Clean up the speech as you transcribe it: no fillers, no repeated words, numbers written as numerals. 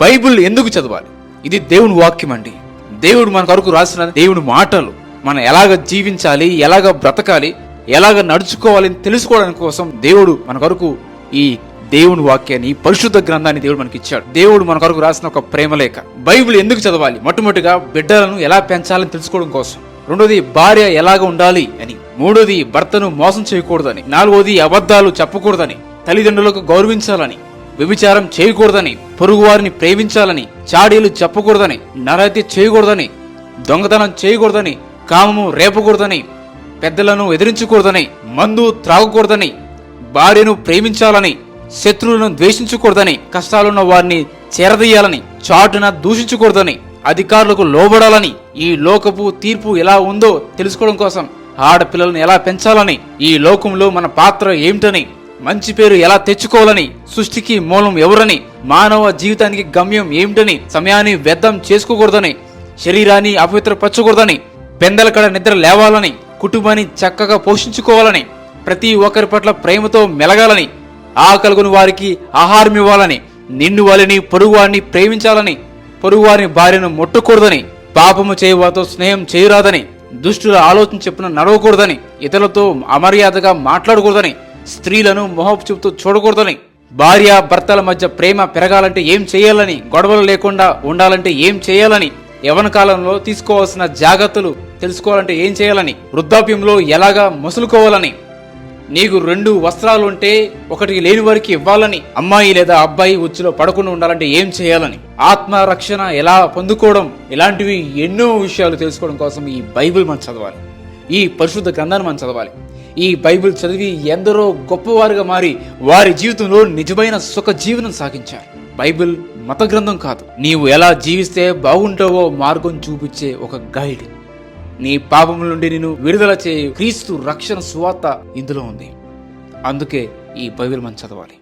Bible ఎందుకు చదవాలి? ఇది దేవుని వాక్యం అండి. దేవుడు మన కొరకు రాసిన దేవుని మాటలు. మనం ఎలాగ జీవించాలి, ఎలాగ బ్రతకాలి, ఎలాగ నడుచుకోవాలని తెలుసుకోవడానికి కోసం దేవుడు మన కొరకు ఈ దేవుని వాక్యాన్ని, పరిశుద్ధ గ్రంథాన్ని దేవుడు మనకి ఇచ్చాడు. దేవుడు మన కొరకు రాసిన ఒక ప్రేమలేఖ. బైబిల్ ఎందుకు చదవాలి? మొట్టమొదటిగా బిడ్డలను ఎలా పెంచాలని తెలుసుకోవడం కోసం. రెండోది భార్య ఎలాగ ఉండాలి అని. మూడోది భర్తను మోసం చేయకూడదని. నాలుగోది అబద్ధాలు చెప్పకూడదని, తల్లిదండ్రులకు గౌరవించాలని, వ్యభిచారం చేయకూడదని, పొరుగు వారిని ప్రేమించాలని, చాడీలు చెప్పకూడదని, నరహత్య చేయకూడదని, దొంగతనం చేయకూడదని, కామము రేపకూడదని, పెద్దలను ఎదిరించకూడదని, మందు త్రాగకూడదని, భార్యను ప్రేమించాలని, శత్రువులను ద్వేషించకూడదని, కష్టాలున్న వారిని చేరదీయాలని, చాటున దూషించకూడదని, అధికారులకు లోబడాలని, ఈ లోకపు తీర్పు ఎలా ఉందో తెలుసుకోవడం కోసం, ఆడపిల్లలను ఎలా పెంచాలని, ఈ లోకంలో మన పాత్ర ఏమిటని, మంచి పేరు ఎలా తెచ్చుకోవాలని, సృష్టికి మూలం ఎవరని, మానవ జీవితానికి గమ్యం ఏమిటని, సమయాన్ని వ్యర్థం చేసుకోకూడదని, శరీరాన్ని అపవిత్రపరచకూడదని, పెందల కడ నిద్ర లేవాలని, కుటుంబాన్ని చక్కగా పోషించుకోవాలని, ప్రతి ఒక్కరి పట్ల ప్రేమతో మెలగాలని, ఆకలిగొని వారికి ఆహారం ఇవ్వాలని, నిన్ను వారిని పొరుగువారిని ప్రేమించాలని, పొరుగువారిని భార్యను ముట్టకూడదని, పాపము చేయవారితో స్నేహం చేయరాదని, దుష్టుల ఆలోచన చెప్పున నడవకూడదని, ఇతరులతో అమర్యాదగా మాట్లాడకూడదని, స్త్రీలను మొహపు చూపుతూ చూడకూడదని, భార్య భర్తల మధ్య ప్రేమ పెరగాలంటే ఏం చేయాలని, గొడవలు లేకుండా ఉండాలంటే ఏం చేయాలని, యవ్వన కాలంలో తీసుకోవాల్సిన జాగ్రత్తలు తెలుసుకోవాలంటే ఏం చేయాలని, వృద్ధాప్యంలో ఎలాగా మసులుకోవాలని, నీకు 2 వస్త్రాలు ఉంటే ఒకటికి లేని వారికి ఇవ్వాలని, అమ్మాయి లేదా అబ్బాయి ఉచ్చులో పడకుండా ఉండాలంటే ఏం చేయాలని, ఆత్మరక్షణ ఎలా పొందుకోవడం, ఇలాంటివి ఎన్నో విషయాలు తెలుసుకోవడం కోసం ఈ బైబిల్ మనం చదవాలి. ఈ పరిశుద్ధ గ్రంథాన్ని మనం చదవాలి. ఈ బైబిల్ చదివి ఎందరో గొప్పవారుగా మారి వారి జీవితంలో నిజమైన సుఖ జీవనం సాగించారు. బైబిల్ మత గ్రంథం కాదు. నీవు ఎలా జీవిస్తే బాగుంటావో మార్గం చూపించే ఒక గైడ్. నీ పాపముల నుండి నిన్ను విడుదల చేయు క్రీస్తు రక్షణ సువార్త ఇందులో ఉంది. అందుకే ఈ బైబిల్ మనం చదవాలి.